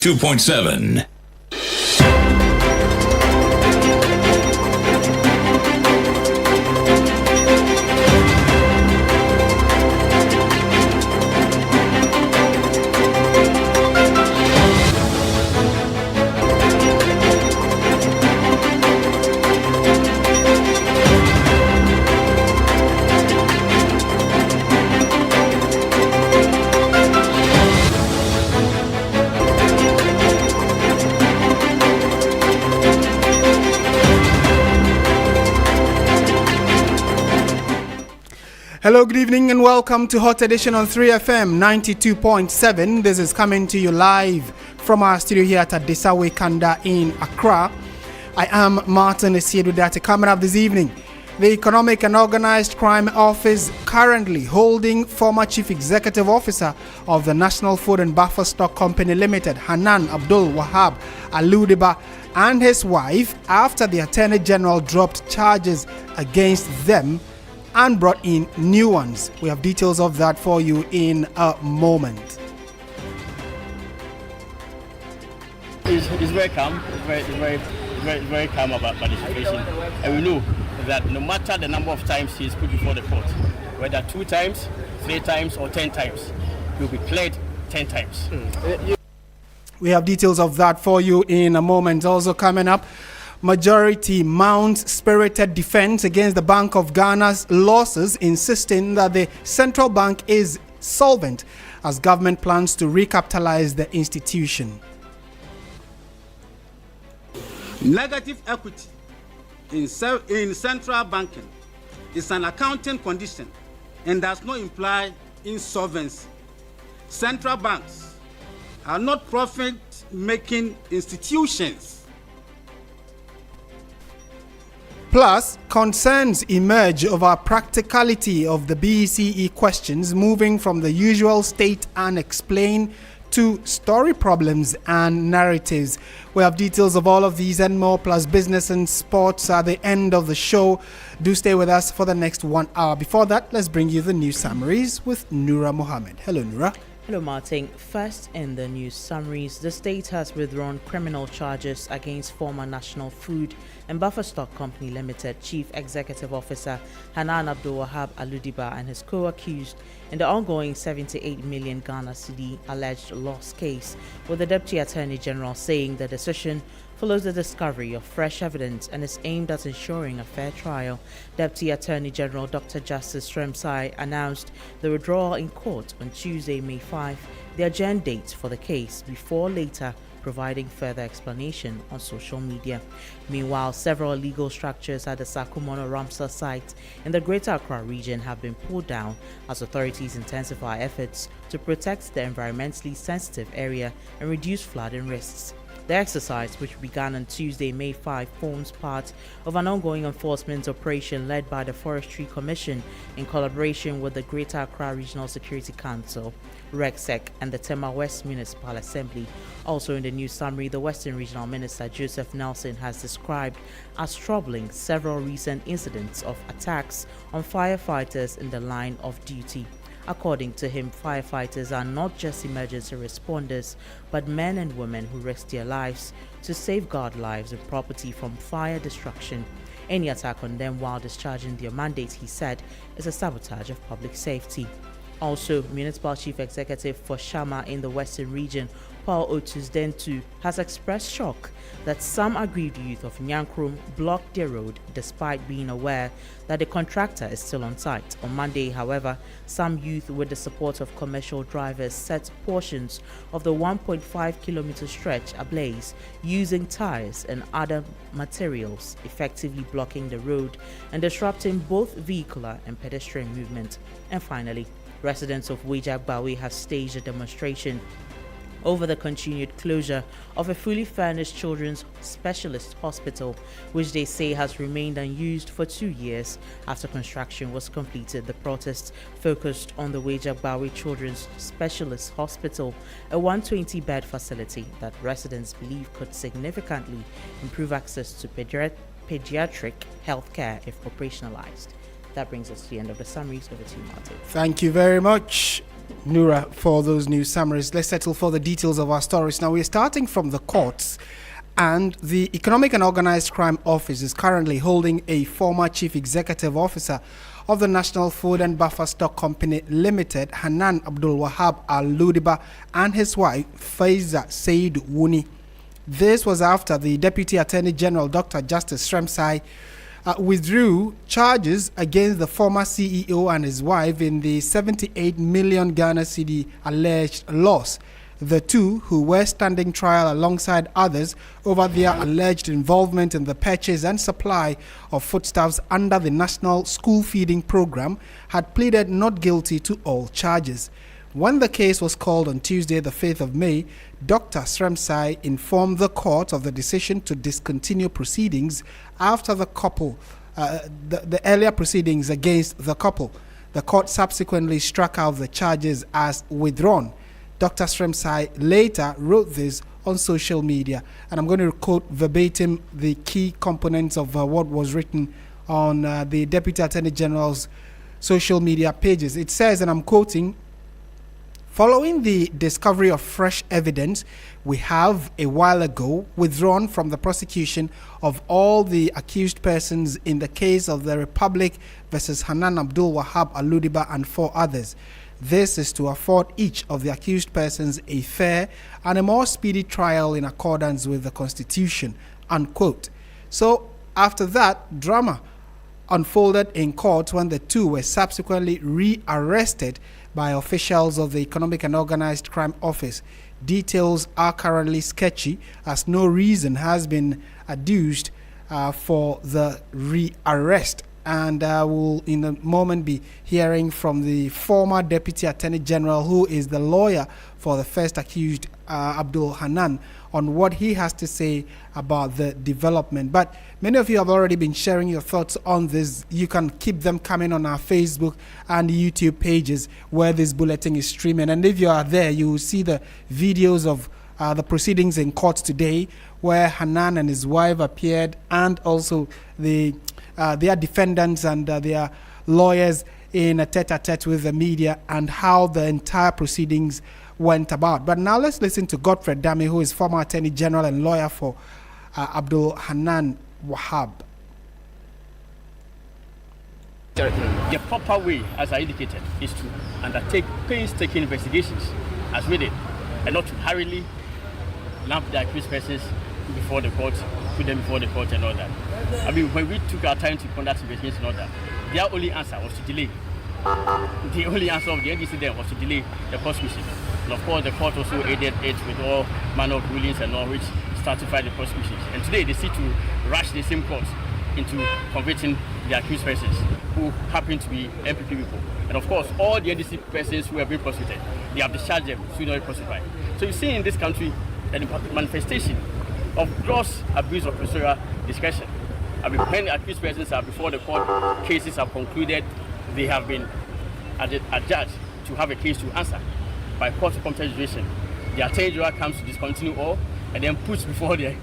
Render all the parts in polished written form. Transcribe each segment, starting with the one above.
2.7. Hello, good evening and welcome to Hot Edition on 3FM 92.7. This is coming to you live from our studio here at Adesawe Kanda in Accra. I am Martin Asiedu-Dartey. Coming up this evening, the Economic and Organized Crime Office currently holding former Chief Executive Officer of the National Food and Buffer Stock Company Limited, Hanan Abdul Wahab Aludiba, and his wife after the Attorney General dropped charges against them and brought in new ones. We have details of that for you in a moment. It's very calm. It's very calm about the situation, and we know that no matter the number of times he is put before the court, whether 2 times, 3 times, or 10 times, he will be cleared 10 times. We have details of that for you in a moment. Also coming up, majority mounts spirited defense against the Bank of Ghana's losses, insisting that the central bank is solvent as government plans to recapitalize the institution. Negative equity in central banking is an accounting condition and does not imply insolvency. Central banks are not profit-making institutions. Plus, concerns emerge over practicality of the BECE questions, moving from the usual state and explain to story problems and narratives. We have details of all of these and more, plus business and sports at the end of the show. Do stay with us for the next 1 hour. Before that, let's bring you the news summaries with Noura Mohammed. Hello, Noura. Hello, Martin. First, in the news summaries, the state has withdrawn criminal charges against former National Food and Buffer Stock Company Limited Chief Executive Officer Hanan Abdul Wahab Aludiba and his co-accused in the ongoing 78 million Ghana cedi alleged loss case, with the Deputy Attorney General saying the decision follows the discovery of fresh evidence and is aimed at ensuring a fair trial. Deputy Attorney General Dr. Justice Sremsai announced the withdrawal in court on Tuesday, May 5, the adjourned date for the case, before later providing further explanation on social media. Meanwhile, several illegal structures at the Sakumono Ramsar site in the Greater Accra region have been pulled down as authorities intensify efforts to protect the environmentally sensitive area and reduce flooding risks. The exercise, which began on Tuesday, May 5, forms part of an ongoing enforcement operation led by the Forestry Commission in collaboration with the Greater Accra Regional Security Council, RECSEC, and the Tema West Municipal Assembly. Also in the news summary, the Western Regional Minister Joseph Nelson has described as troubling several recent incidents of attacks on firefighters in the line of duty. According to him, firefighters are not just emergency responders, but men and women who risk their lives to safeguard lives and property from fire destruction. Any attack on them while discharging their mandate, he said, is a sabotage of public safety. Also, Municipal Chief Executive for Shama in the Western region, Paul Otus Dentu, has expressed shock that some aggrieved youth of Nyankrum blocked their road despite being aware that the contractor is still on site. On Monday, however, some youth with the support of commercial drivers set portions of the 1.5-kilometer stretch ablaze using tires and other materials, effectively blocking the road and disrupting both vehicular and pedestrian movement. And finally, residents of Wejagbawe have staged a demonstration over the continued closure of a fully furnished children's specialist hospital, which they say has remained unused for 2 years after construction was completed. The protests focused on the Wejagbawe Children's Specialist Hospital, a 120-bed facility that residents believe could significantly improve access to pediatric health care if operationalized. That brings us to the end of the summaries. Over to you, Martin. Thank you very much. Nura, for those news summaries. Let's settle for the details of our stories. Now, we're starting from the courts, and the Economic and Organized Crime Office is currently holding a former chief executive officer of the National Food and Buffer Stock Company Limited, Hanan Abdul Wahab Al-Ludiba, and his wife, Faiza Asiedu-Dartey. This was after the Deputy Attorney General, Dr. Justice Sremsai, withdrew charges against the former CEO and his wife in the 78 million Ghana cedi alleged loss. The two, who were standing trial alongside others over their alleged involvement in the purchase and supply of foodstuffs under the National School Feeding Program, had pleaded not guilty to all charges. When the case was called on Tuesday, the 5th of May, Dr. Sremsai informed the court of the decision to discontinue proceedings after the couple, the earlier proceedings against the couple. The court subsequently struck out the charges as withdrawn. Dr. Sremsai later wrote this on social media, and I'm going to quote verbatim the key components of what was written on the Deputy Attorney General's social media pages. It says, and I'm quoting, "Following the discovery of fresh evidence, we have a while ago withdrawn from the prosecution of all the accused persons in the case of the Republic versus Hanan Abdul Wahab Al-Ludiba and 4 others. This is to afford each of the accused persons a fair and a more speedy trial in accordance with the Constitution," unquote. So after that, drama unfolded in court when the two were subsequently re-arrested by officials of the Economic and Organized Crime Office. Details are currently sketchy, as no reason has been adduced for the re-arrest. And we'll in a moment be hearing from the former Deputy Attorney General, who is the lawyer for the first accused, Abdul Hanan, on what he has to say about the development. But many of you have already been sharing your thoughts on this. You can keep them coming on our Facebook and YouTube pages where this bulletin is streaming. And if you are there, you will see the videos of the proceedings in court today, where Hanan and his wife appeared, and also their defendants and their lawyers in a tete-a-tete with the media, and how the entire proceedings went about. But now let's listen to Godfrey Dame, who is former Attorney General and lawyer for Abdul Hanan Wahab. The proper way, as I indicated, is to undertake painstaking investigations as we did, and not to hurriedly lump the accused persons before the court, put them before the court and all that. I mean, when we took our time to conduct investigations and all that, their only answer was to delay. The only answer of the NDC then was to delay the prosecution. And of course, the court also aided it with all manner of rulings and all which stratified the prosecutions. And today they seek to rush the same court into convicting the accused persons who happen to be MPP people. And of course, all the NDC persons who have been prosecuted, they have discharged them, so not prosecuted. So you see in this country a manifestation of gross abuse of procedural discretion. I mean, when accused persons are before the court, cases are concluded, they have been adjudged to have a case to answer by court competent jurisdiction. The Attorney General comes to discontinue all and then puts before the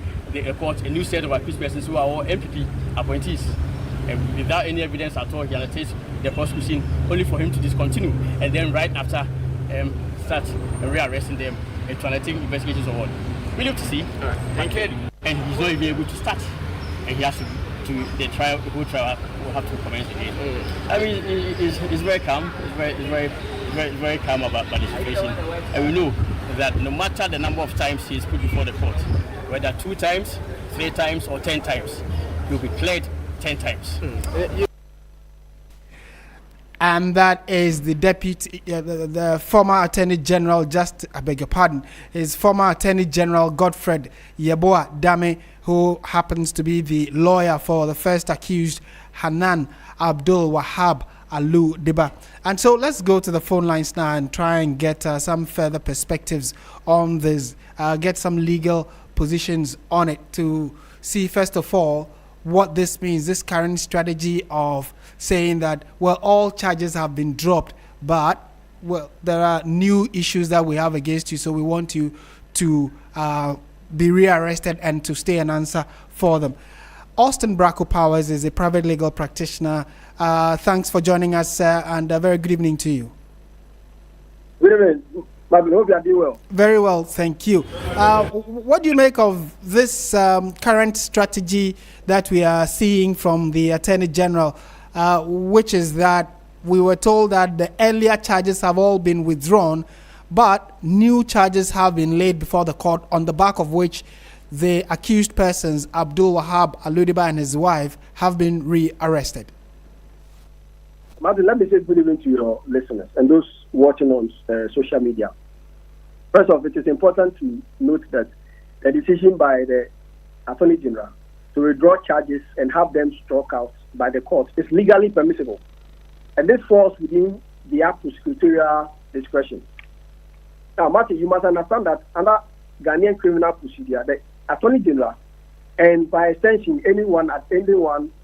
court a new set of accused persons who are all MPP appointees. And without any evidence at all, he undertakes the prosecution only for him to discontinue, and then right after start rearresting them and trying to take investigations on. We look to see, and he's not even able to start, and he has to the trial, the whole trial will have to commence again. I mean, it's very calm. It's very calm about the situation, and we know that no matter the number of times he is put before the court, whether 2 times, 3 times, or 10 times, he will be cleared 10 times. And that is the deputy, the former Attorney General, I beg your pardon, is former Attorney General Godfrey Dame, who happens to be the lawyer for the first accused, Hanan Abdul Wahab Al-Ludiba. And so let's go to the phone lines now and try and get some further perspectives on this, get some legal positions on it to see, first of all, what this means, this current strategy of saying that, well, all charges have been dropped, but, well, there are new issues that we have against you, so we want you to be rearrested and to stay and answer for them. Austin Bracco Powers is a private legal practitioner. Thanks for joining us, sir, and a very good evening to you. Good evening, Martin. Hope you are doing well. Very well, thank you. What do you make of this current strategy that we are seeing from the Attorney General, which is that we were told that the earlier charges have all been withdrawn, but new charges have been laid before the court, on the back of which the accused persons, Abdul Wahab Aludiba and his wife, have been rearrested? Martin, let me say good evening to your listeners and those watching on social media. First off, it is important to note that the decision by the Attorney General to withdraw charges and have them struck out by the court is legally permissible. And this falls within the prosecutorial discretion. Now, Martin, you must understand that under Ghanaian criminal procedure, the Attorney General, and by extension, anyone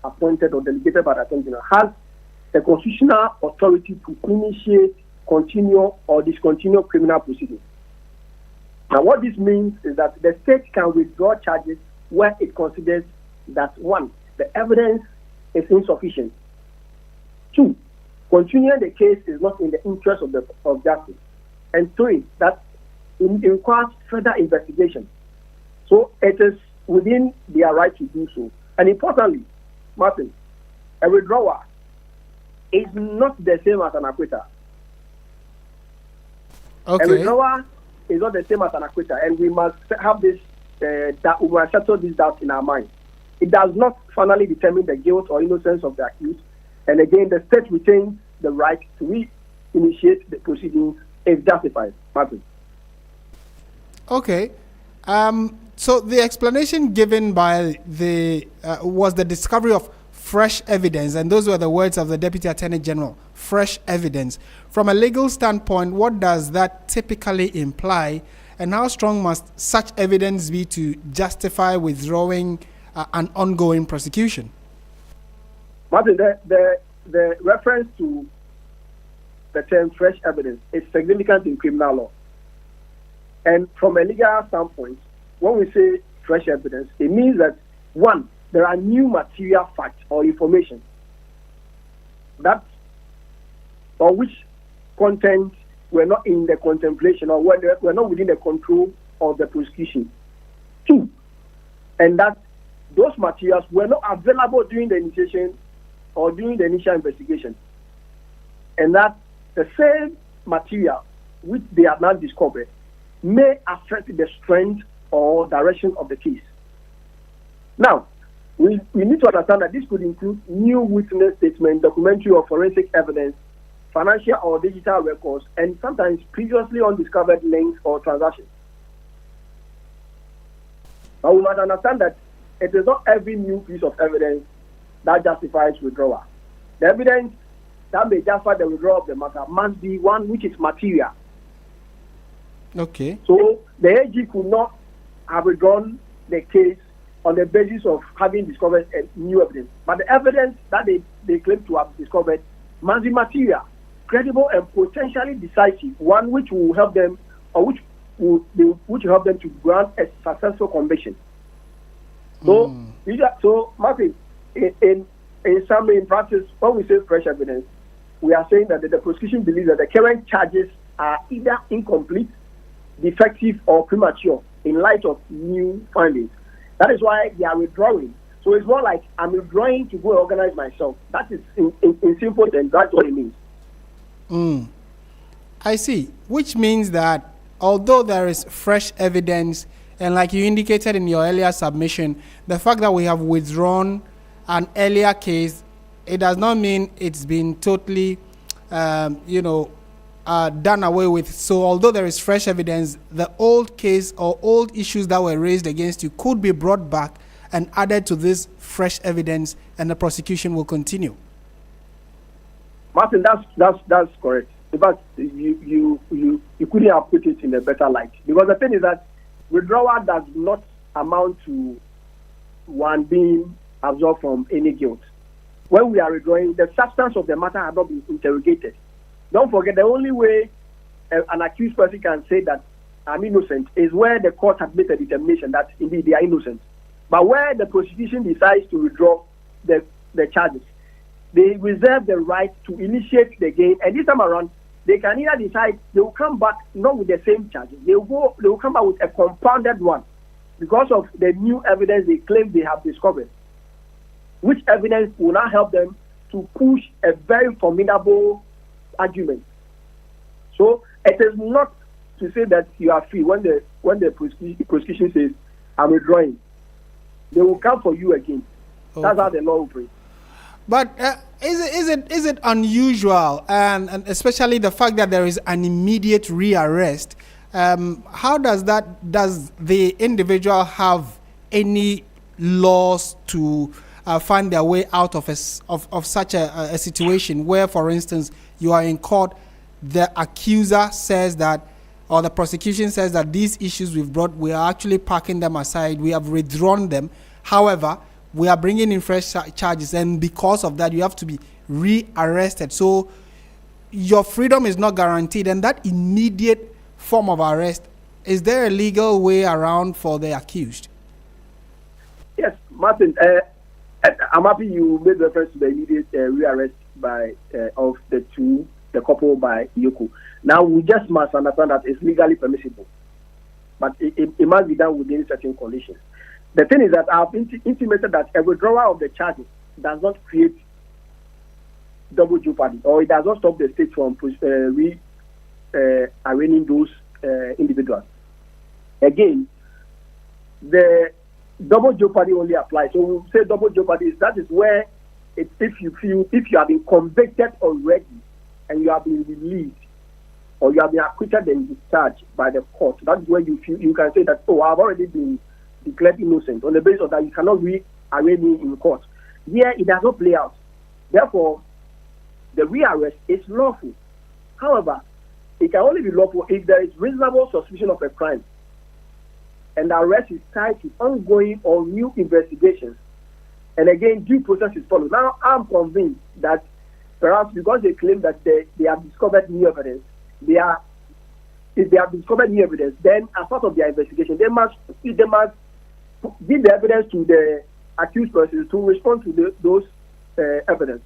appointed or delegated by the Attorney General, has the constitutional authority to initiate, continue, or discontinue criminal proceedings. Now, what this means is that the state can withdraw charges where it considers that, one, the evidence is insufficient. Two, continuing the case is not in the interest of justice. And three, that it requires further investigation. So it is within their right to do so. And importantly, Martin, a withdrawer is not the same as an acquitter. Okay. A withdrawer is not the same as an acquitter, and we must have this, that we must settle this doubt in our mind. It does not finally determine the guilt or innocence of the accused, and again, the state retains the right to re-initiate the proceedings if justified. Martin. Okay. So the explanation given by the was the discovery of fresh evidence, and those were the words of the Deputy Attorney General, fresh evidence. From a legal standpoint, what does that typically imply, and how strong must such evidence be to justify withdrawing an ongoing prosecution? Martin, the reference to the term fresh evidence is significant in criminal law. And from a legal standpoint, when we say fresh evidence, it means that, one, there are new material facts or information that or which content were not in the contemplation or were not within the control of the prosecution. Two, and that those materials were not available during the initiation or during the initial investigation. And that the same material which they have now discovered may affect the strength or direction of the case. Now, we need to understand that this could include new witness statements, documentary or forensic evidence, financial or digital records, and sometimes previously undiscovered links or transactions. But we must understand that it is not every new piece of evidence that justifies withdrawal. The evidence that may justify the withdrawal of the matter must be one which is material. Okay. So the AG could not have withdrawn the case on the basis of having discovered new evidence. But the evidence that they claim to have discovered must be material, credible, and potentially decisive, one which will help them, or which will help them to grant a successful conviction. So, Martin, in summary, in practice, when we say fresh evidence, we are saying that the prosecution believes that the current charges are either incomplete, defective, or premature in light of new findings. That is why they are withdrawing. So it's more like I'm withdrawing to go organize myself. That is in simple terms, that's what it means. I see. Which means that although there is fresh evidence, and like you indicated in your earlier submission, the fact that we have withdrawn an earlier case, it does not mean it's been totally, done away with. So although there is fresh evidence, the old case or old issues that were raised against you could be brought back and added to this fresh evidence, and the prosecution will continue. Martin, that's correct. In fact, you couldn't have put it in a better light, because the thing is that withdrawal does not amount to one being absolved from any guilt. When we are withdrawing, the substance of the matter has not been interrogated. Don't forget, the only way an accused person can say that I'm innocent is where the court has made a determination that indeed they are innocent. But where the prosecution decides to withdraw the charges, they reserve the right to initiate the game. And this time around, they can either decide they will come back not with the same charges. They will come back with a compounded one because of the new evidence they claim they have discovered, which evidence will not help them to push a very formidable argument. So it is not to say that you are free when the prosecution says, I'm withdrawing. They will come for you again. Okay. That's how the law operates. But is it unusual, and especially the fact that there is an immediate rearrest? How does the individual have any laws to find their way out of such a situation where, for instance, you are in court, the accuser says that, or the prosecution says that these issues we've brought, we are actually parking them aside, we have withdrawn them. However, we are bringing in fresh charges, and because of that, you have to be rearrested. So your freedom is not guaranteed, and that immediate form of arrest, is there a legal way around for the accused? Yes, Martin. I'm happy you made reference to the immediate rearrest of the couple by Iyoko. Now we just must understand that it's legally permissible, but it must be done within certain conditions. The thing is that I've intimated that a withdrawal of the charges does not create double jeopardy, or it does not stop the state from arraigning those individuals. Again, the double jeopardy only applies. So we say double jeopardy that is where if you have been convicted already and you have been released, or you have been acquitted and discharged by the court, that's where you can say that, oh, I've already been declared innocent. On the basis of that, you cannot re-arraign me in court. Here, it does not play out. Therefore, the rearrest is lawful. However, it can only be lawful if there is reasonable suspicion of a crime, and the arrest is tied to ongoing or new investigations. And again, due process is followed. Now, I'm convinced that perhaps because they claim that they have discovered new evidence, if they have discovered new evidence, then as part of their investigation, they must give the evidence to the accused persons to respond to those evidence.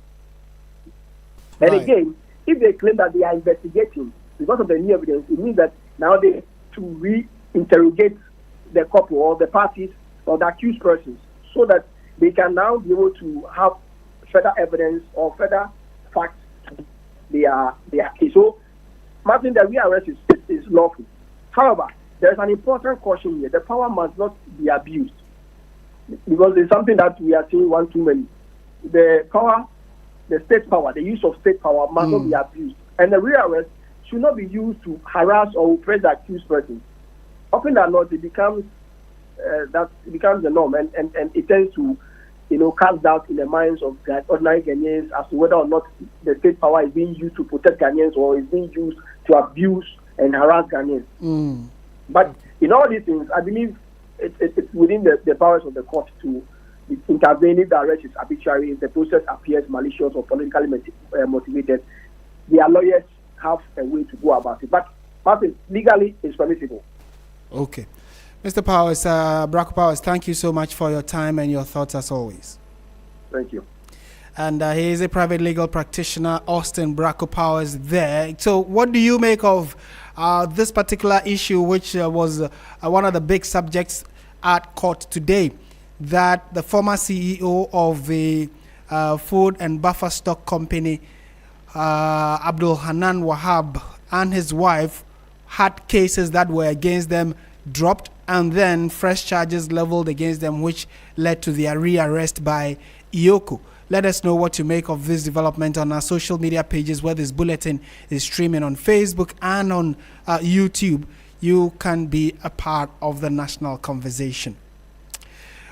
And right. Again, if they claim that they are investigating because of the new evidence, it means that now they to re-interrogate the couple or the parties or the accused persons so that they can now be able to have further evidence or further facts to their case. So, Martin, the rearrest is lawful. However, there is an important caution here. The power must not be abused, because it's something that we are seeing one too many. The state power, the use of state power must not be abused. And the rearrest should not be used to harass or oppress the accused person. Often than not, it becomes the norm, and it tends to, cast doubt in the minds of ordinary Ghanaians as to whether or not the state power is being used to protect Ghanaians or is being used to abuse and harass Ghanaians. But in all these things, I believe it's within the powers of the court to intervene if the arrest is arbitrary, if the process appears malicious or politically motivated. Their lawyers have a way to go about it. But Martin, legally, it's permissible. Okay. Mr. Powers, Bracco Powers, thank you so much for your time and your thoughts as always. Thank you. And he is a private legal practitioner, Austin Bracco Powers there. So what do you make of this particular issue, which was one of the big subjects at court today, that the former CEO of the Food and Buffer Stock Company, Abdul Hanan Wahab, and his wife had cases that were against them dropped, and then fresh charges leveled against them, which led to their rearrest by Iyoko. Let us know what you make of this development on our social media pages, where this bulletin is streaming on Facebook and on YouTube. You can be a part of the national conversation.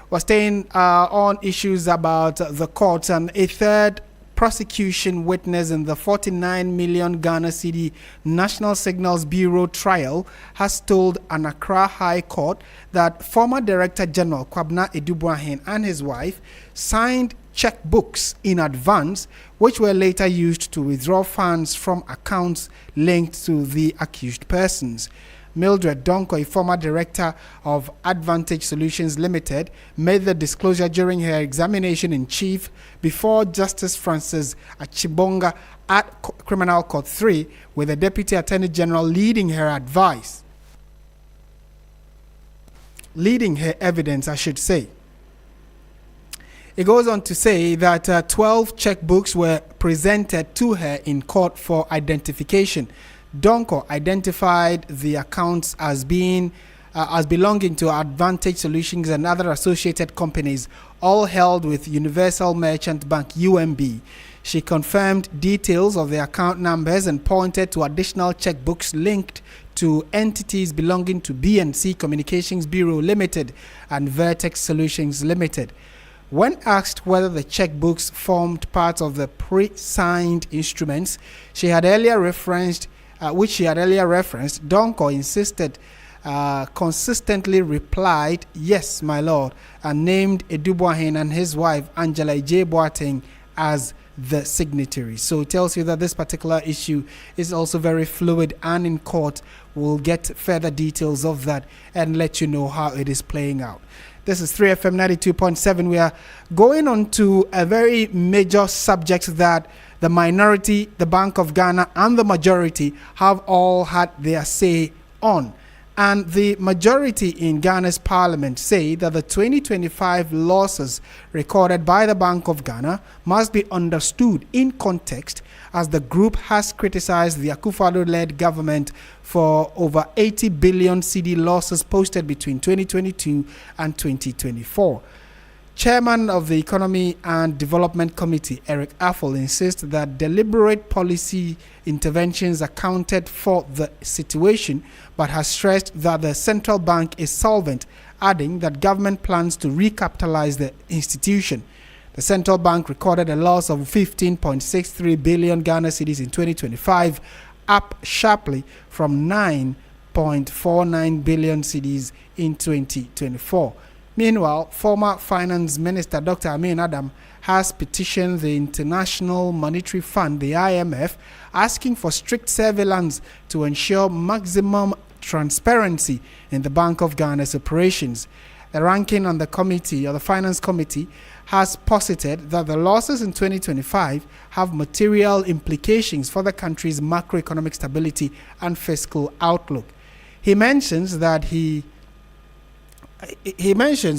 We're staying on issues about the courts, and a third prosecution witness in the 49 million Ghana cedi National Signals Bureau trial has told an Accra High Court that former Director General Kwabena Edubuahin and his wife signed checkbooks in advance, which were later used to withdraw funds from accounts linked to the accused persons. Mildred Donko, a former director of Advantage Solutions Limited, made the disclosure during her examination in chief before Justice Francis Achibonga at Criminal Court 3, with the Deputy Attorney General leading her evidence, I should say. It goes on to say that 12 checkbooks were presented to her in court for identification. Donko identified the accounts as belonging to Advantage Solutions and other associated companies, all held with Universal Merchant Bank (UMB). She confirmed details of the account numbers and pointed to additional checkbooks linked to entities belonging to B&C Communications Bureau Limited and Vertex Solutions Limited. When asked whether the checkbooks formed part of the pre-signed instruments which she had earlier referenced, Donko consistently replied, "Yes, my lord," and named Edubuahin and his wife Angela J. Boateng as the signatories. So it tells you that this particular issue is also very fluid, and in court we'll get further details of that and let you know how it is playing out. This is 3FM 92.7. We are going on to a very major subject that the minority, the Bank of Ghana, and the majority have all had their say on. And the majority in Ghana's parliament say that the 2025 losses recorded by the Bank of Ghana must be understood in context, as the group has criticized the Akufo-Addo-led government for over 80 billion cedi losses posted between 2022 and 2024. Chairman of the Economy and Development Committee, Eric Affle, insists that deliberate policy interventions accounted for the situation, but has stressed that the central bank is solvent, adding that government plans to recapitalize the institution. The central bank recorded a loss of 15.63 billion Ghana cedis in 2025, up sharply from 9.49 billion cedis in 2024. Meanwhile, former Finance Minister Dr. Amin Adam has petitioned the International Monetary Fund, the IMF, asking for strict surveillance to ensure maximum transparency in the Bank of Ghana's operations. The ranking on the committee, or the Finance Committee, has posited that the losses in 2025 have material implications for the country's macroeconomic stability and fiscal outlook. He mentions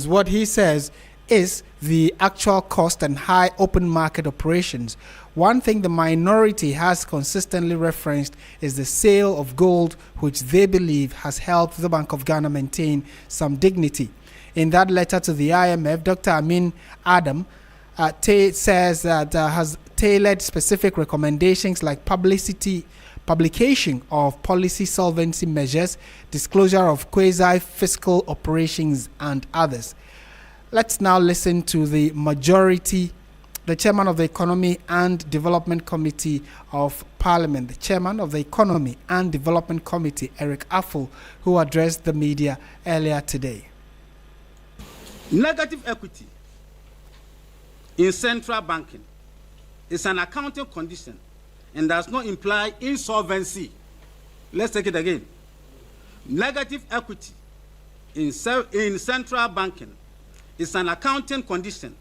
what he says is the actual cost and high open market operations. One thing the minority has consistently referenced is the sale of gold, which they believe has helped the Bank of Ghana maintain some dignity. In that letter to the IMF, Dr. Amin Adam says that has tailored specific recommendations like publication of policy solvency measures, disclosure of quasi-fiscal operations, and others. Let's now listen to the majority, the chairman of the Economy and Development Committee of Parliament, the chairman of the Economy and Development Committee, Eric Affle, who addressed the media earlier today. Negative equity in central banking is an accounting condition and does not imply insolvency. Let's take it again. Negative equity in central banking is an accounting condition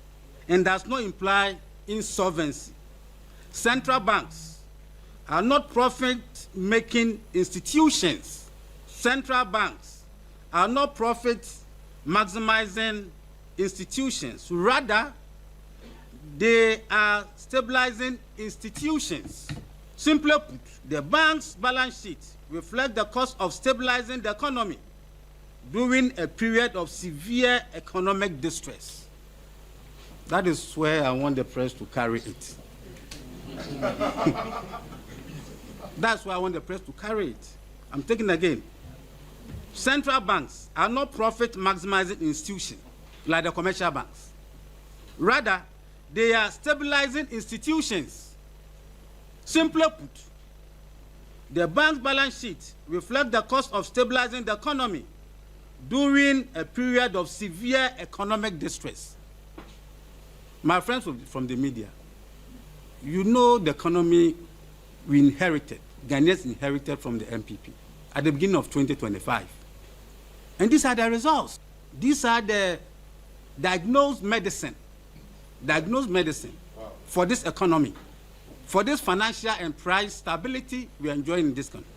and does not imply insolvency. Central banks are not profit-making institutions. Central banks are not profit-maximizing institutions. Rather, they are stabilizing institutions. Simply put, the bank's balance sheet reflects the cost of stabilizing the economy during a period of severe economic distress. That is where I want the press to carry it. That's where I want the press to carry it. I'm taking it again. Central banks are not profit-maximizing institutions like the commercial banks. Rather, they are stabilizing institutions. Simply put, the bank's balance sheet reflects the cost of stabilizing the economy during a period of severe economic distress. My friends from the media, you know the economy we inherited, Ghanaians inherited from the MPP. at the beginning of 2025. And these are the results. These are the diagnosed medicine for this economy, for this financial and price stability we are enjoying in this country.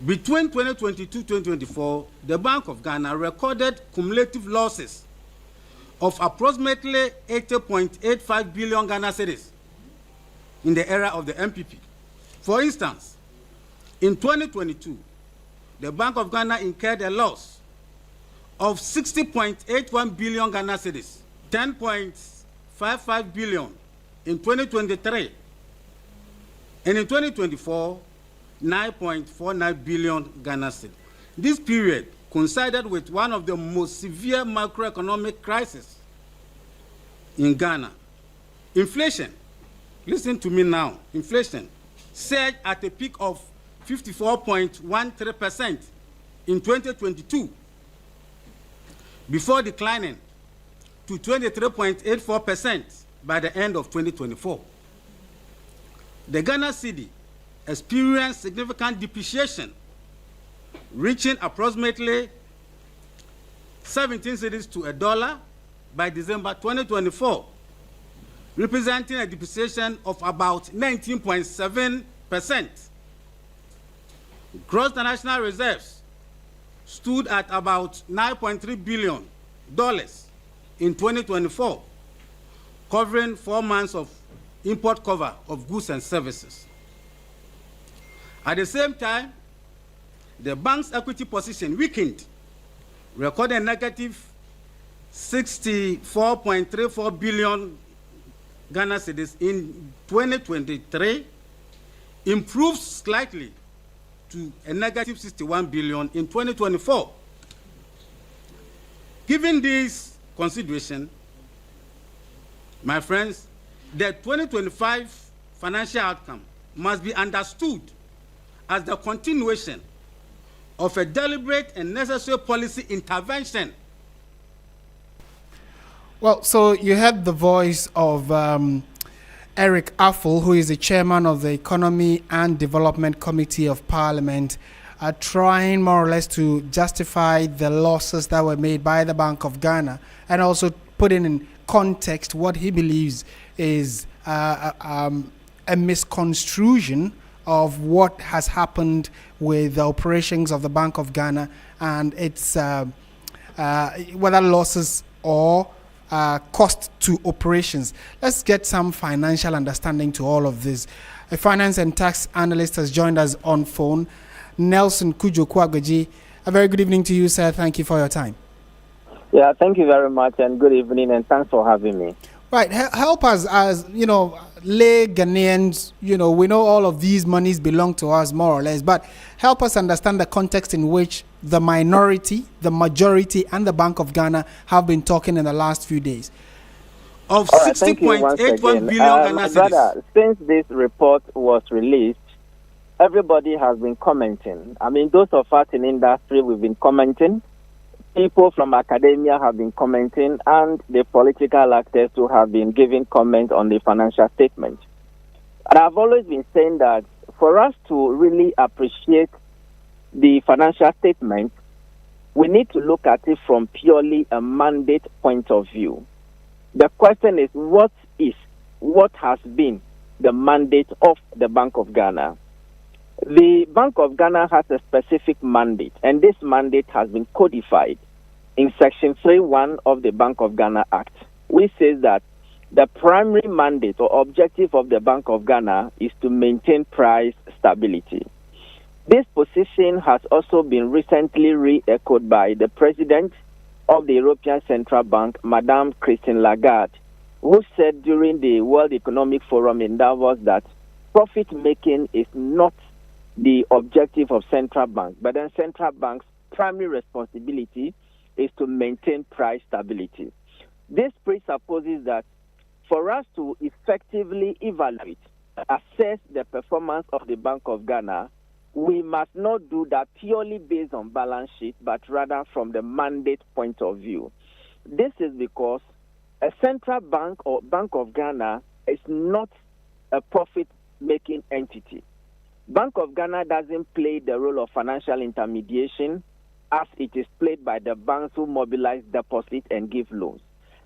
Between 2022-2024, the Bank of Ghana recorded cumulative losses of approximately 80.85 billion Ghana cedis in the era of the MPP. For instance, in 2022, the Bank of Ghana incurred a loss of 60.81 billion Ghana cedis, 10.55 billion in 2023, and in 2024, 9.49 billion Ghana cedis. This period coincided with one of the most severe macroeconomic crises in Ghana. Inflation, listen to me now, inflation surged at a peak of 54.13% in 2022, before declining to 23.84% by the end of 2024. The Ghana cedi experienced significant depreciation, reaching approximately 17 cedis to $1 by December 2024, representing a depreciation of about 19.7%. Gross national reserves stood at about $9.3 billion in 2024, covering 4 months of import cover of goods and services. At the same time, the bank's equity position weakened, recording negative 64.34 billion Ghana cedis in 2023, improved slightly to a negative 61 billion in 2024. Given this consideration, my friends, the 2025 financial outcome must be understood as the continuation of a deliberate and necessary policy intervention. Well, so you heard the voice of Eric Affle, who is the chairman of the Economy and Development Committee of Parliament, trying more or less to justify the losses that were made by the Bank of Ghana, and also putting in context what he believes is a misconstruction of what has happened with the operations of the Bank of Ghana and its whether losses or cost to operations. Let's get some financial understanding to all of this. A finance and tax analyst has joined us on phone, Nelson Kujo-Kwagbeji. A very good evening to you, sir. Thank you for your time. Yeah, thank you very much, and good evening, and thanks for having me. Right, help us, as lay Ghanaians. We know all of these monies belong to us more or less, but help us understand the context in which the minority, the majority, and the Bank of Ghana have been talking in the last few days. Of 60.81 billion Ghana cedis. Since this report was released, everybody has been commenting. I mean, those of us in industry, we've been commenting. People from academia have been commenting, and the political actors who have been giving comment on the financial statement. And I've always been saying that for us to really appreciate the financial statement, we need to look at it from purely a mandate point of view. The question is, what has been the mandate of the Bank of Ghana? The Bank of Ghana has a specific mandate, and this mandate has been codified in Section 3.1 of the Bank of Ghana Act, which says that the primary mandate or objective of the Bank of Ghana is to maintain price stability. This position has also been recently re-echoed by the President of the European Central Bank, Madame Christine Lagarde, who said during the World Economic Forum in Davos that profit-making is not the objective of central banks, but then central banks' primary responsibility is to maintain price stability. This presupposes that for us to effectively evaluate, assess the performance of the Bank of Ghana, we must not do that purely based on balance sheet, but rather from the mandate point of view. This is because a central bank or Bank of Ghana is not a profit-making entity. Bank of Ghana doesn't play the role of financial intermediation as it is played by the banks who mobilize deposit and give loans.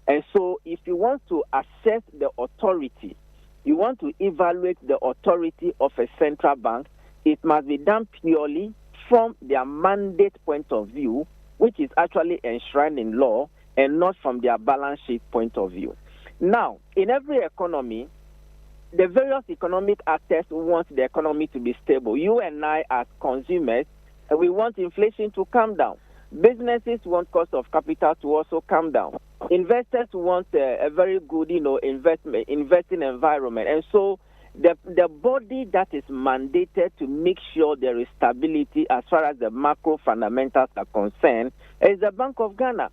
And so if you want to assess the authority, you want to evaluate the authority of a central bank, it must be done purely from their mandate point of view, which is actually enshrined in law, and not from their balance sheet point of view. Now, in every economy, the various economic actors want the economy to be stable. You and I, as consumers, we want inflation to come down. Businesses want cost of capital to also come down. Investors want a very good, investing environment. And so the body that is mandated to make sure there is stability as far as the macro fundamentals are concerned is the Bank of Ghana.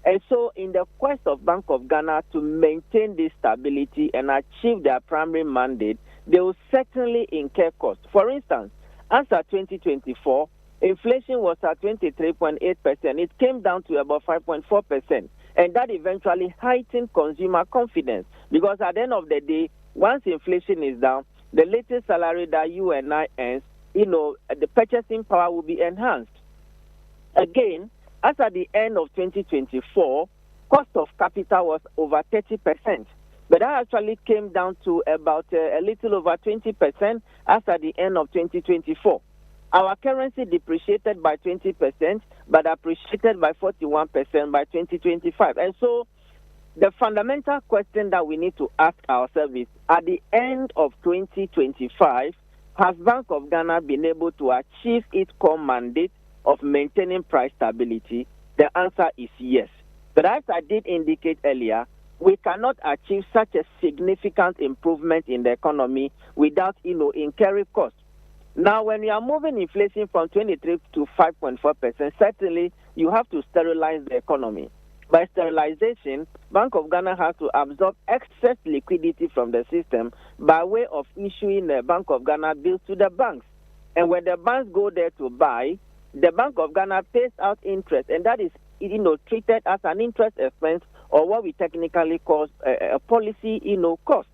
And so in the quest of Bank of Ghana to maintain this stability and achieve their primary mandate, they will certainly incur costs. For instance, as of 2024, inflation was at 23.8%. It came down to about 5.4%. And that eventually heightened consumer confidence. Because at the end of the day, once inflation is down, the latest salary that you and I earn, the purchasing power will be enhanced. Again, as at the end of 2024, cost of capital was over 30%. But that actually came down to about a little over 20% as at the end of 2024. Our currency depreciated by 20%, but appreciated by 41% by 2025. And so the fundamental question that we need to ask ourselves is, at the end of 2025, has Bank of Ghana been able to achieve its core mandate of maintaining price stability? The answer is yes. But as I did indicate earlier, we cannot achieve such a significant improvement in the economy without, incurring costs. Now, when you are moving inflation from 23 to 5.4%, certainly you have to sterilize the economy. By sterilization, Bank of Ghana has to absorb excess liquidity from the system by way of issuing the Bank of Ghana bills to the banks. And when the banks go there to buy, the Bank of Ghana pays out interest, and that is, treated as an interest expense, or what we technically call a policy, cost.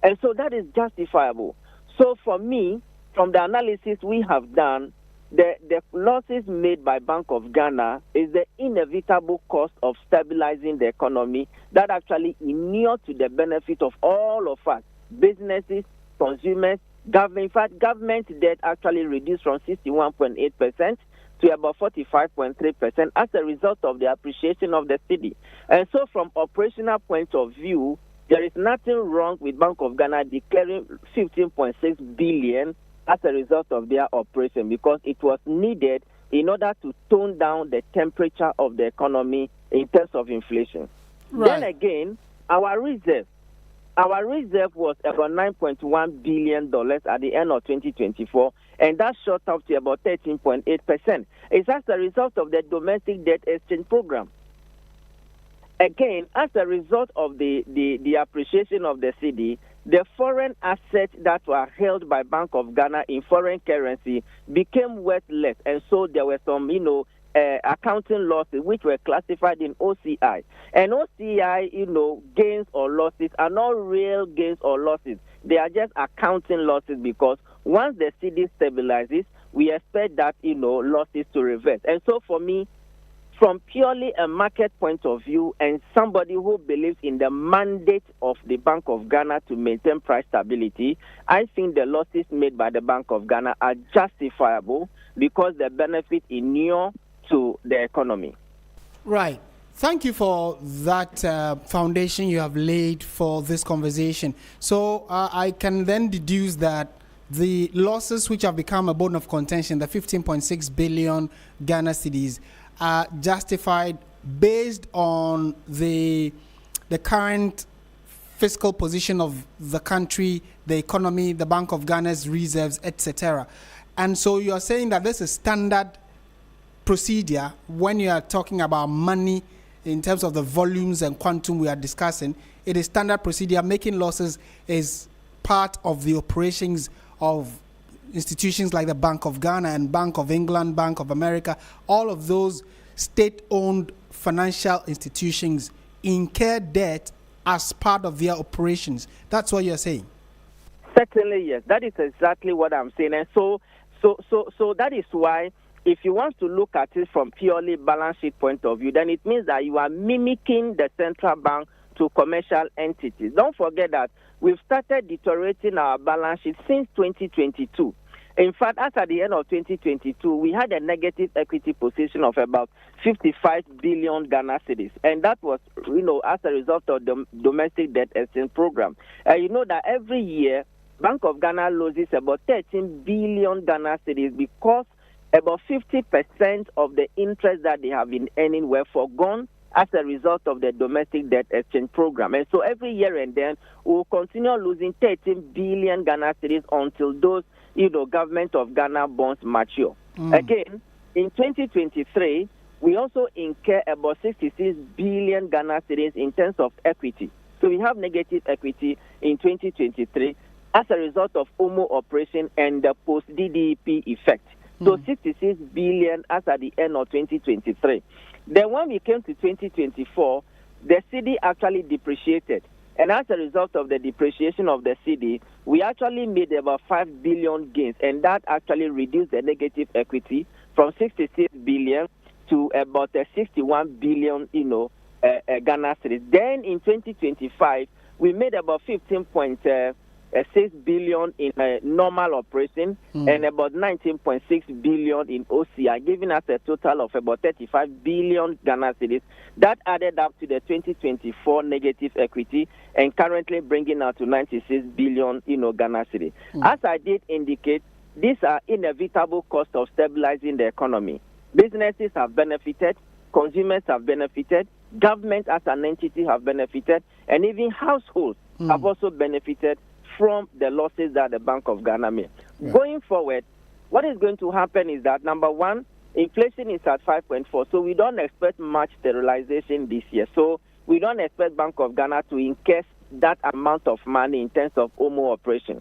And so that is justifiable. So for me, from the analysis we have done, the losses made by Bank of Ghana is the inevitable cost of stabilizing the economy that actually inure to the benefit of all of us, businesses, consumers, government. In fact, government debt actually reduced from 61.8% to about 45.3% as a result of the appreciation of the cedi. And so from operational point of view, there is nothing wrong with Bank of Ghana declaring 15.6 billion as a result of their operation, because it was needed in order to tone down the temperature of the economy in terms of inflation. Right. Then again, our reserve was about $9.1 billion at the end of 2024, and that shot up to about 13.8%. It's as a result of the domestic debt exchange program. Again, as a result of the appreciation of the cedi, the foreign assets that were held by Bank of Ghana in foreign currency became worth less, and so there were some, accounting losses which were classified in OCI. And OCI, gains or losses are not real gains or losses. They are just accounting losses, because once the cedi stabilizes, we expect that, losses to reverse. And so for me, from purely a market point of view, and somebody who believes in the mandate of the Bank of Ghana to maintain price stability, I think the losses made by the Bank of Ghana are justifiable because the benefit inure to the economy. Right. Thank you for that foundation you have laid for this conversation. So I can then deduce that the losses which have become a bone of contention, the 15.6 billion Ghana cedis, are justified based on the current fiscal position of the country, the economy, the Bank of Ghana's reserves, etc. And so you are saying that this is standard procedure when you are talking about money in terms of the volumes and quantum we are discussing. It is standard procedure. Making losses is part of the operations of institutions like the Bank of Ghana and Bank of England, Bank of America. All of those state-owned financial institutions incur debt as part of their operations. That's what you're saying. Certainly, yes. That is exactly what I'm saying. And so that is why, if you want to look at it from purely balance sheet point of view, then it means that you are mimicking the central bank to commercial entities. Don't forget that we've started deteriorating our balance sheet since 2022. In fact, as at the end of 2022, we had a negative equity position of about 55 billion Ghana cedis. And that was, as a result of the domestic debt exchange program. You know that every year, Bank of Ghana loses about 13 billion Ghana cedis because about 50% of the interest that they have been earning were forgone as a result of the domestic debt exchange program. And so every year and then, we'll continue losing 13 billion Ghana cedis until those government of Ghana bonds mature. Again, in 2023, we also incur about 66 billion Ghana cedis in terms of equity. So we have negative equity in 2023 as a result of OMO operation and the post-DDP effect. So 66 billion as at the end of 2023. Then when we came to 2024, the cedi actually depreciated. And as a result of the depreciation of the cedi, we actually made about 5 billion gains, and that actually reduced the negative equity from 66 billion to about 61 billion, Ghana cedis. Then in 2025, we made about 15.6 billion in a normal operation and about 19.6 billion in OCI, giving us a total of about 35 billion Ghana cedis. That added up to the 2024 negative equity and currently bringing us to 96 billion, Ghana cedis. As I did indicate, these are inevitable costs of stabilizing the economy. Businesses have benefited, consumers have benefited, government as an entity have benefited, and even households have also benefited from the losses that the Bank of Ghana made. Yeah. Going forward, what is going to happen is that, number one, inflation is at 5.4, so we don't expect much sterilization this year. So we don't expect Bank of Ghana to incur that amount of money in terms of OMO operation.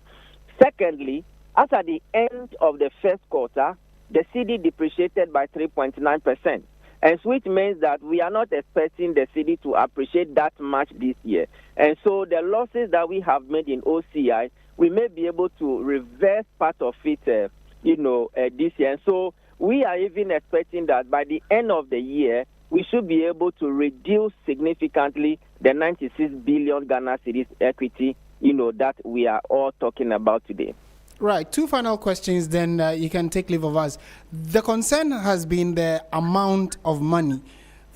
Secondly, as at the end of the first quarter, the cedi depreciated by 3.9%. And which means that we are not expecting the cedi to appreciate that much this year. And so the losses that we have made in OCI, we may be able to reverse part of it, this year. And so we are even expecting that by the end of the year, we should be able to reduce significantly the 96 billion Ghana cedis equity, that we are all talking about today. Right. Two final questions, then you can take leave of us. The concern has been the amount of money,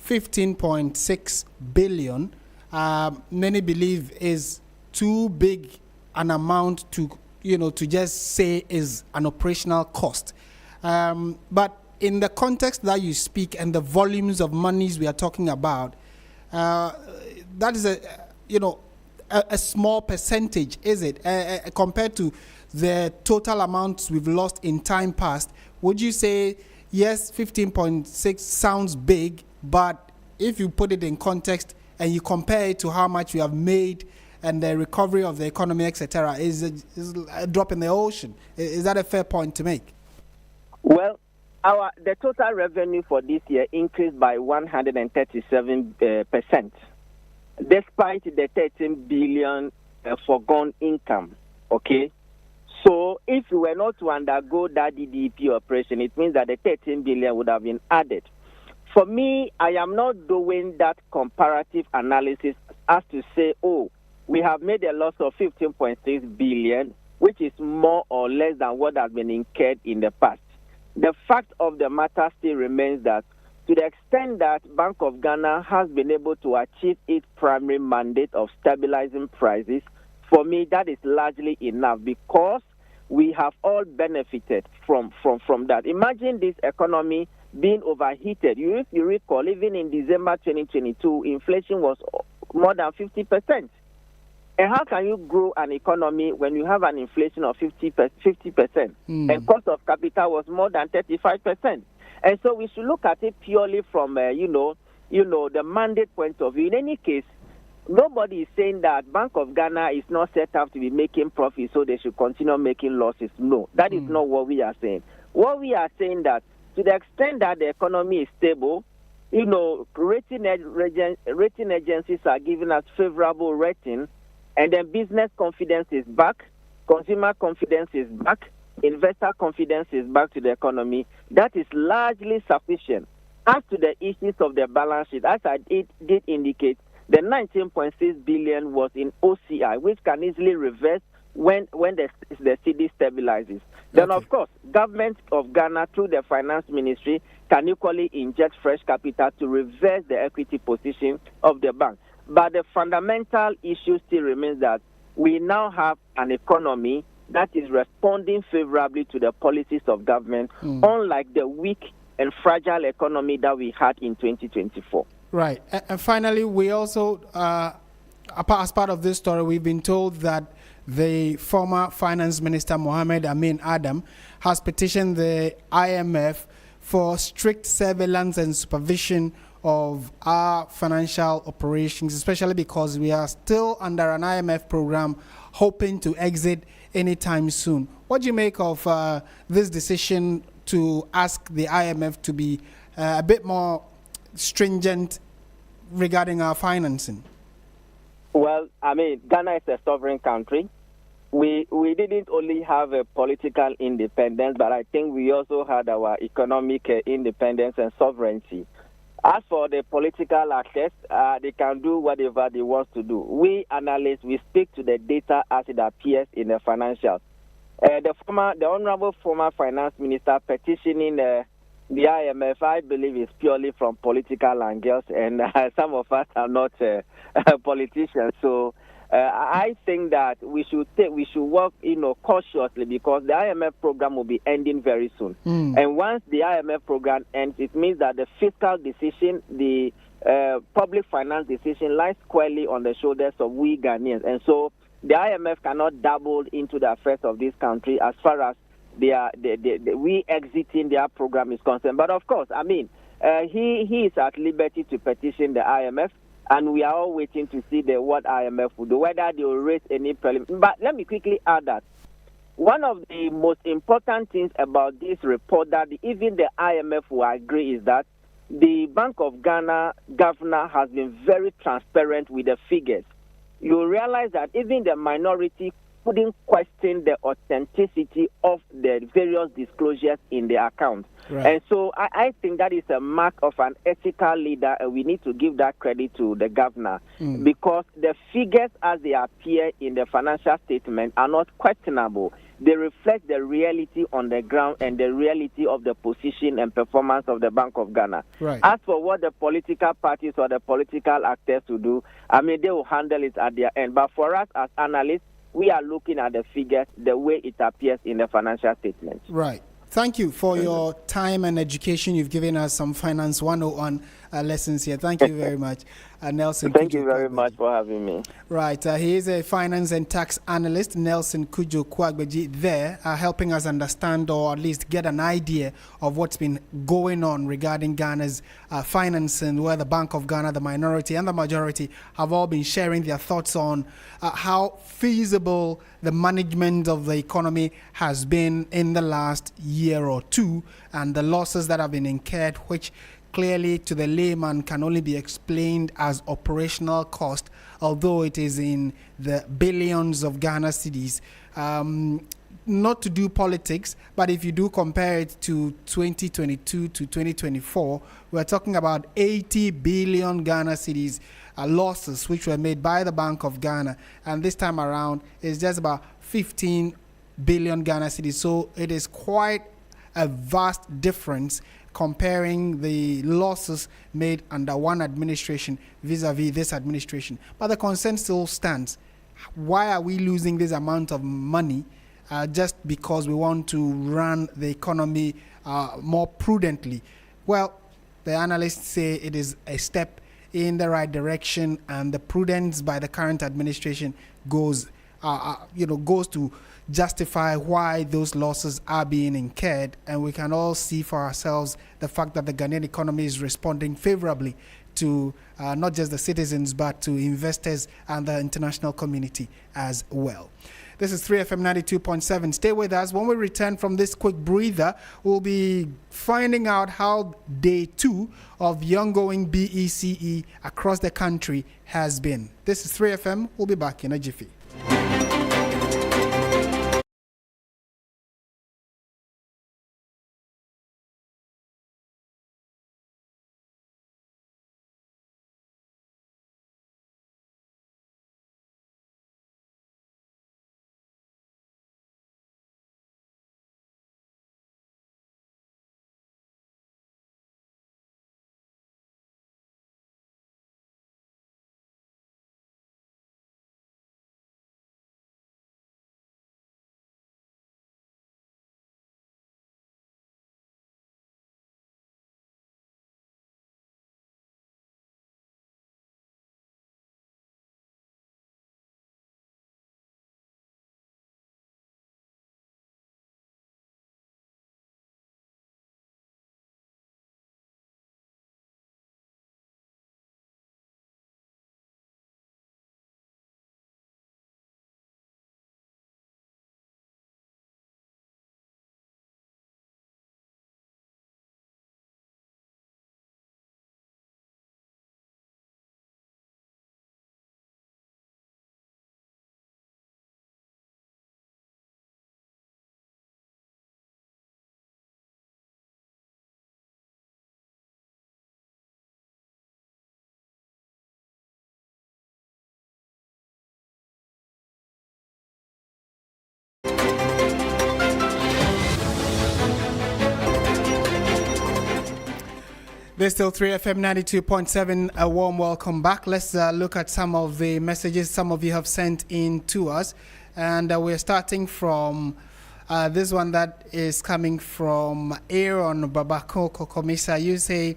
15.6 billion. Many believe is too big an amount to just say is an operational cost. But in the context that you speak and the volumes of monies we are talking about, that is a small percentage, is it, compared to the total amounts we've lost in time past? Would you say, yes, 15.6 sounds big, but if you put it in context and you compare it to how much we have made and the recovery of the economy, etc., is a drop in the ocean? Is that a fair point to make? Well, the total revenue for this year increased by 137%, despite the 13 billion foregone income, okay? So if we were not to undergo that DDP operation, it means that the 13 billion would have been added. For me, I am not doing that comparative analysis as to say, we have made a loss of 15.6 billion, which is more or less than what has been incurred in the past. The fact of the matter still remains that to the extent that Bank of Ghana has been able to achieve its primary mandate of stabilizing prices, for me, that is largely enough because we have all benefited from that. Imagine this economy being overheated. If you recall, even in December 2022, inflation was more than 50%. And how can you grow an economy when you have an inflation of 50%? And cost of capital was more than 35%. And so we should look at it purely from, the mandate point of view. In any case, nobody is saying that Bank of Ghana is not set up to be making profits, so they should continue making losses. No, that is not what we are saying. What we are saying that to the extent that the economy is stable, rating agencies are giving us favorable rating, and then business confidence is back, consumer confidence is back, investor confidence is back to the economy. That is largely sufficient. As to the issues of the balance sheet, as I did indicate, the 19.6 billion was in OCI, which can easily reverse when the cedi stabilizes. Then, of course, government of Ghana through the finance ministry can equally inject fresh capital to reverse the equity position of the bank. But the fundamental issue still remains that we now have an economy that is responding favorably to the policies of government, unlike the weak and fragile economy that we had in 2024. Right. And finally, we also, as part of this story, we've been told that the former Finance Minister Mohamed Amin Adam has petitioned the IMF for strict surveillance and supervision of our financial operations, especially because we are still under an IMF program hoping to exit anytime soon. What do you make of this decision to ask the IMF to be a bit more stringent regarding our financing? Well, I mean, Ghana is a sovereign country. We didn't only have a political independence, but I think we also had our economic independence and sovereignty. As for the political actors, they can do whatever they want to do. We analysts, we speak to the data as it appears in the financials. The honorable former finance minister petitioning the IMF, I believe, is purely from political angles, and some of us are not politicians. So I think that we should work, cautiously, because the IMF program will be ending very soon. And once the IMF program ends, it means that the fiscal decision, the public finance decision, lies squarely on the shoulders of we Ghanaians. And so the IMF cannot dabble into the affairs of this country as far as we exiting their program is concerned. But of course, I mean, he is at liberty to petition the IMF, and we are all waiting to see what IMF will do, whether they will raise any preliminary. But let me quickly add that one of the most important things about this report that even the IMF will agree is that the Bank of Ghana governor has been very transparent with the figures. You realize that even the minority couldn't question the authenticity of the various disclosures in the account. Right. And so I think that is a mark of an ethical leader, and we need to give that credit to the governor, because the figures as they appear in the financial statement are not questionable. They reflect the reality on the ground and the reality of the position and performance of the Bank of Ghana. Right. As for what the political parties or the political actors will do, I mean, they will handle it at their end. But for us as analysts, we are looking at the figures the way it appears in the financial statement. Right. Thank you for your time and education. You've given us some Finance 101 lessons here. Thank you very much, Nelson. Thank you very much for having me. Right. He is a finance and tax analyst, Nelson Kujo Kwagbeji, there helping us understand, or at least get an idea of what's been going on regarding Ghana's financing, where the Bank of Ghana, the minority and the majority, have all been sharing their thoughts on how feasible the management of the economy has been in the last year or two, and the losses that have been incurred, which clearly to the layman can only be explained as operational cost, although it is in the billions of Ghana cedis. Not to do politics, but if you do compare it to 2022 to 2024, we're talking about 80 billion Ghana cedis losses which were made by the Bank of Ghana, and this time around it's just about 15 billion Ghana cedis. So it is quite a vast difference comparing the losses made under one administration vis-a-vis this administration. But the concern still stands. Why are we losing this amount of money just because we want to run the economy more prudently? Well, the analysts say it is a step in the right direction, and the prudence by the current administration goes to justify why those losses are being incurred. And we can all see for ourselves the fact that the Ghanaian economy is responding favorably to not just the citizens, but to investors and the international community as well. This is 3FM 92.7. Stay with us. When we return from this quick breather, we'll be finding out how day 2 of the ongoing BECE across the country has been. This is 3FM. We'll be back in a jiffy. There's still 3FM 92.7. A warm welcome back. Let's look at some of the messages some of you have sent in to us. And we're starting from this one that is coming from Aaron Babako Kokomisa. You say,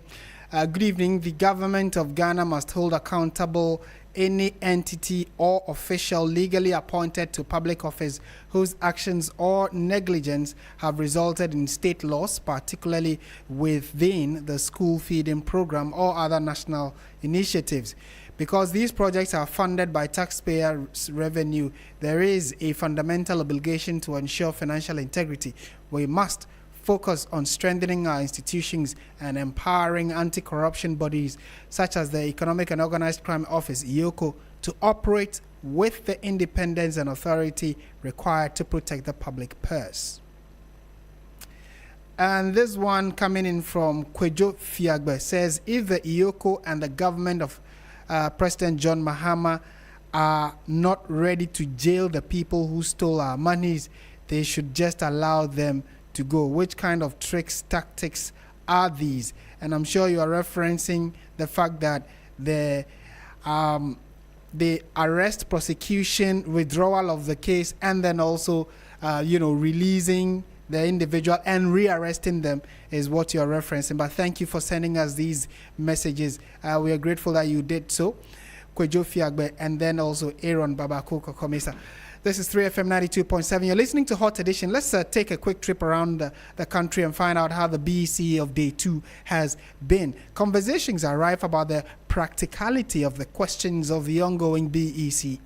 good evening. The government of Ghana must hold accountable any entity or official legally appointed to public office whose actions or negligence have resulted in state loss, particularly within the school feeding program or other national initiatives. Because these projects are funded by taxpayers' revenue, there is a fundamental obligation to ensure financial integrity. We must focus on strengthening our institutions and empowering anti-corruption bodies such as the Economic and Organized Crime Office, EOCO, to operate with the independence and authority required to protect the public purse. And this one coming in from Kwejo Fiagbe says, if the EOCO and the government of President John Mahama are not ready to jail the people who stole our monies, they should just allow them to go. Which kind of tricks, tactics are these? And I'm sure you are referencing the fact that the arrest, prosecution, withdrawal of the case, and then also releasing the individual and rearresting them is what you're referencing. But thank you for sending us these messages. We are grateful that you did so. Kwejo Fiagbe and then also Aaron Babako Kokomisa. This is 3FM 92.7. You're listening to Hot Edition. Let's take a quick trip around the country and find out how the BECE of Day 2 has been. Conversations are rife about the practicality of the questions of the ongoing BECE.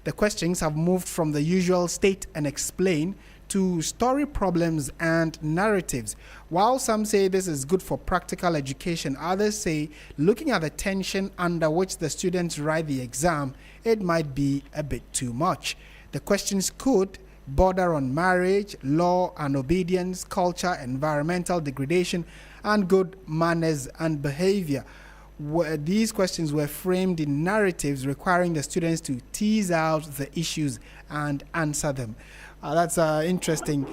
The questions have moved from the usual state and explain to story problems and narratives. While some say this is good for practical education, others say looking at the tension under which the students write the exam, it might be a bit too much. The questions could border on marriage, law and obedience, culture, environmental degradation, and good manners and behavior. These questions were framed in narratives requiring the students to tease out the issues and answer them. That's interesting.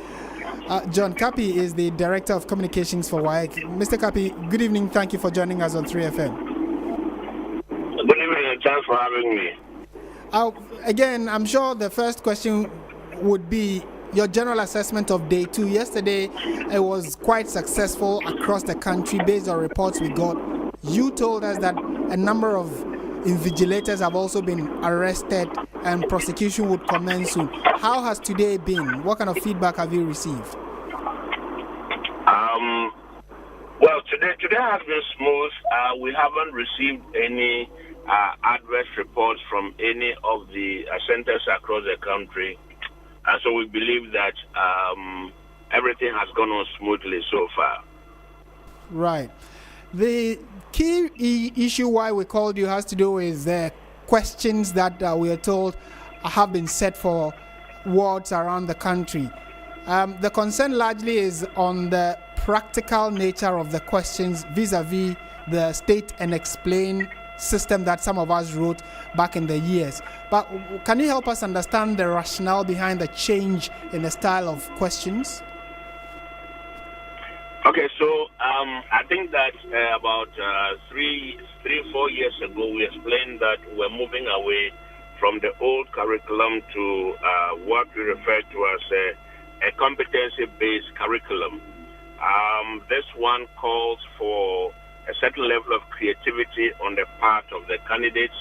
John Kapi is the Director of Communications for WAEC. Mr. Kapi, good evening. Thank you for joining us on 3FM. Good evening and thanks for having me. Again, I'm sure the first question would be your general assessment of Day 2. Yesterday, it was quite successful across the country based on reports we got. You told us that a number of invigilators have also been arrested and prosecution would commence soon. How has today been? What kind of feedback have you received? Well, today has been smooth. We haven't received any adverse reports from any of the centers across the country. So we believe that everything has gone on smoothly so far. Right. The key issue why we called you has to do with the questions that we are told have been set for wards around the country. The concern largely is on the practical nature of the questions vis-a-vis the state and explain system that some of us wrote back in the years. But can you help us understand the rationale behind the change in the style of questions? Okay, so I think that about 4 years ago, we explained that we're moving away from the old curriculum to what we refer to as a competency-based curriculum. This one calls for a certain level of creativity on the part of the candidates.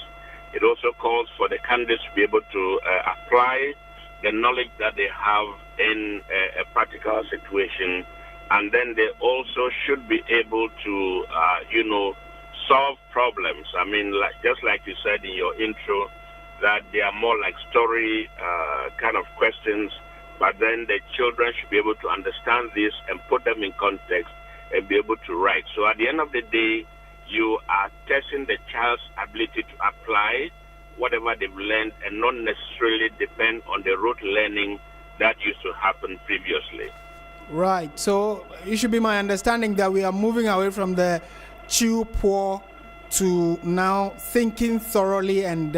It also calls for the candidates to be able to apply the knowledge that they have in a practical situation. And then they also should be able to, solve problems. I mean, just like you said in your intro, that they are more like story kind of questions, but then the children should be able to understand this and put them in context and be able to write. So at the end of the day, you are testing the child's ability to apply whatever they've learned and not necessarily depend on the rote learning that used to happen previously. Right. So it should be my understanding that we are moving away from the chew, pour to now thinking thoroughly and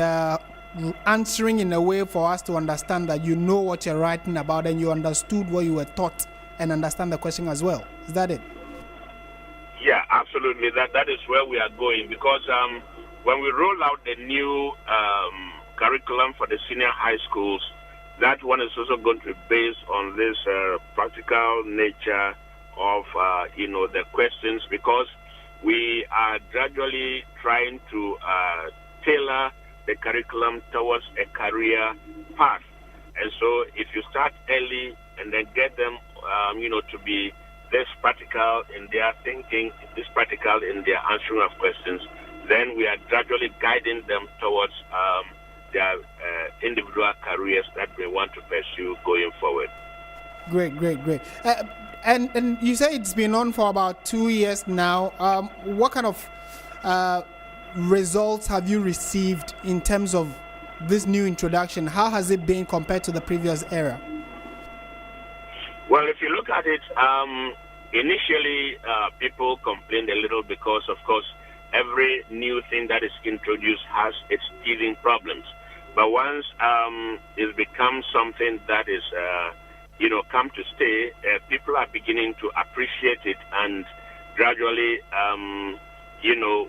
answering in a way for us to understand that you know what you're writing about and you understood what you were taught and understand the question as well. Is that it? Yeah, absolutely. absolutely. That is where we are going, because when we roll out the new curriculum for the senior high schools, that one is also going to be based on this practical nature of the questions, because we are gradually trying to tailor the curriculum towards a career path. And so if you start early and then get them to be this practical in their thinking, this practical in their answering of questions, then we are gradually guiding them towards their individual careers that they want to pursue going forward. Great. And you say it's been on for about 2 years now. What kind of results have you received in terms of this new introduction? How has it been compared to the previous era? Well, if you look at it, initially people complained a little because, of course, every new thing that is introduced has its teething problems. But once it's become something that is, come to stay, people are beginning to appreciate it, and gradually,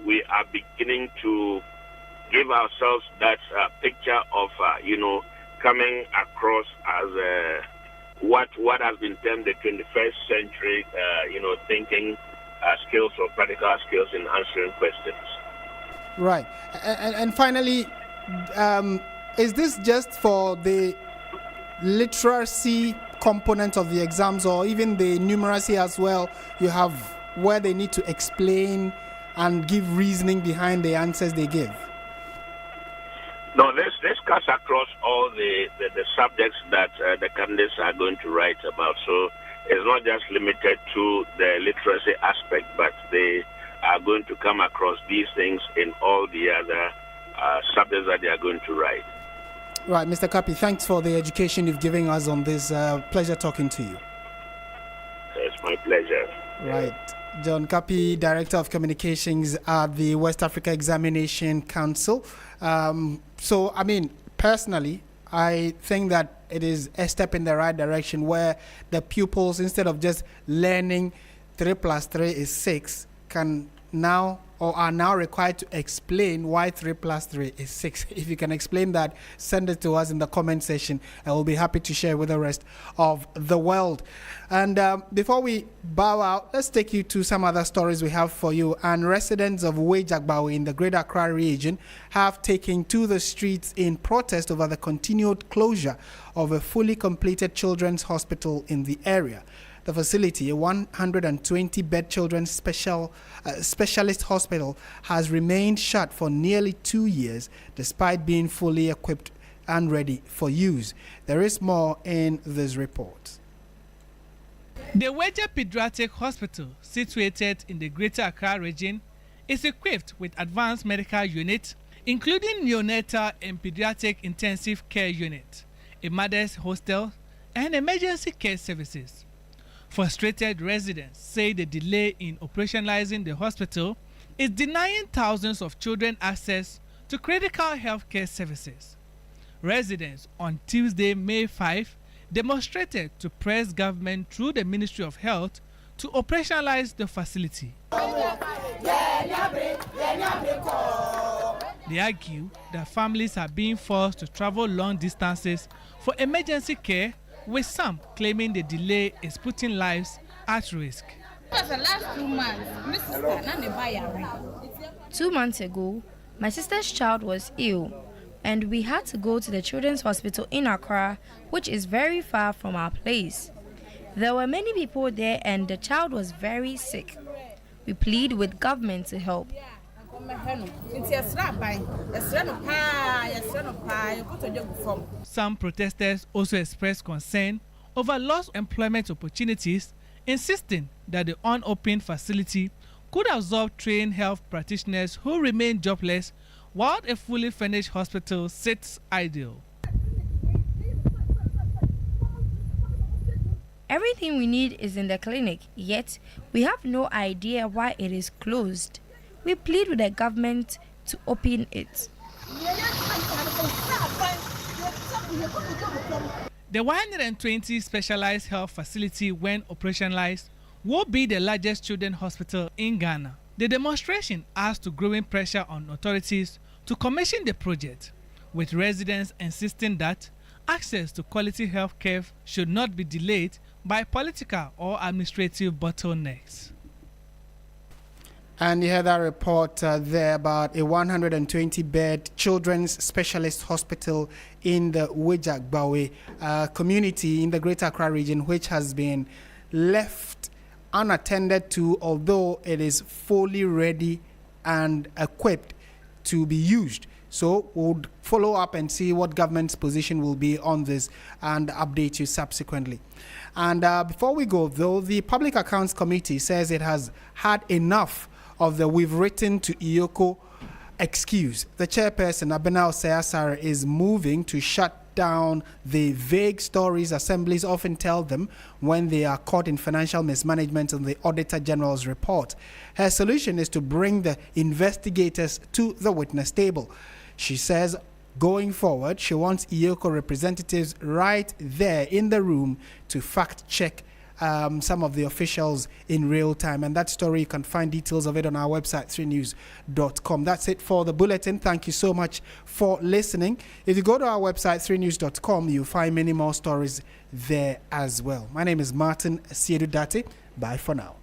we are beginning to give ourselves that picture of, coming across as what has been termed the 21st century, thinking skills or practical skills in answering questions. Right. And finally, is this just for the literacy component of the exams, or even the numeracy as well? You have where they need to explain and give reasoning behind the answers they give? No, this cuts across all the subjects that the candidates are going to write about. So it's not just limited to the literacy aspect, but they are going to come across these things in all the other subjects that they are going to write. Right, Mr. Kapi, thanks for the education you've given us on this. Pleasure talking to you. It's my pleasure. Right. John Kapi, Director of Communications at the West Africa Examination Council. So, personally, I think that it is a step in the right direction, where the pupils, instead of just learning 3 + 3 is 6, are now required to explain why 3 + 3 is 6. If you can explain that, send it to us in the comment section, and we'll be happy to share with the rest of the world. And before we bow out, let's take you to some other stories we have for you. And residents of Wejagbawe in the Greater Accra region have taken to the streets in protest over the continued closure of a fully completed children's hospital in the area. The facility, a 120-bed children's specialist hospital, has remained shut for nearly 2 years, despite being fully equipped and ready for use. There is more in this report. The Weja Pediatric Hospital, situated in the Greater Accra region, is equipped with advanced medical units, including neonatal and pediatric intensive care unit, a mother's hostel, and emergency care services. Frustrated residents say the delay in operationalizing the hospital is denying thousands of children access to critical healthcare services. Residents on Tuesday, May 5, demonstrated to press government through the Ministry of Health to operationalize the facility. They argue that families are being forced to travel long distances for emergency care, with some claiming the delay is putting lives at risk. 2 months ago, my sister's child was ill, and we had to go to the children's hospital in Accra, which is very far from our place. There were many people there, and the child was very sick. We plead with government to help. Some protesters also expressed concern over lost employment opportunities, insisting that the unopened facility could absorb trained health practitioners who remain jobless, while a fully furnished hospital sits idle. Everything we need is in the clinic, yet we have no idea why it is closed. We plead with the government to open it. The 120 specialized health facility, when operationalized, will be the largest children's hospital in Ghana. The demonstration adds to growing pressure on authorities to commission the project, with residents insisting that access to quality health care should not be delayed by political or administrative bottlenecks. And you heard that report there about a 120-bed children's specialist hospital in the Wejagbawe community in the Greater Accra region, which has been left unattended to, although it is fully ready and equipped to be used. So we'll follow up and see what government's position will be on this and update you subsequently. And before we go, though, the Public Accounts Committee says it has had enough of the "we've written to Iyoko" excuse. The chairperson, Abenal Sayasar, is moving to shut down the vague stories assemblies often tell them when they are caught in financial mismanagement in the Auditor General's report. Her solution is to bring the investigators to the witness table. She says going forward, she wants Iyoko representatives right there in the room to fact-check some of the officials in real time. And that story, you can find details of it on our website, 3news.com. That's it for the bulletin. Thank you so much for listening. If you go to our website, 3news.com, you'll find many more stories there as well. My name is Martin Asiedu-Dartey. Bye for now.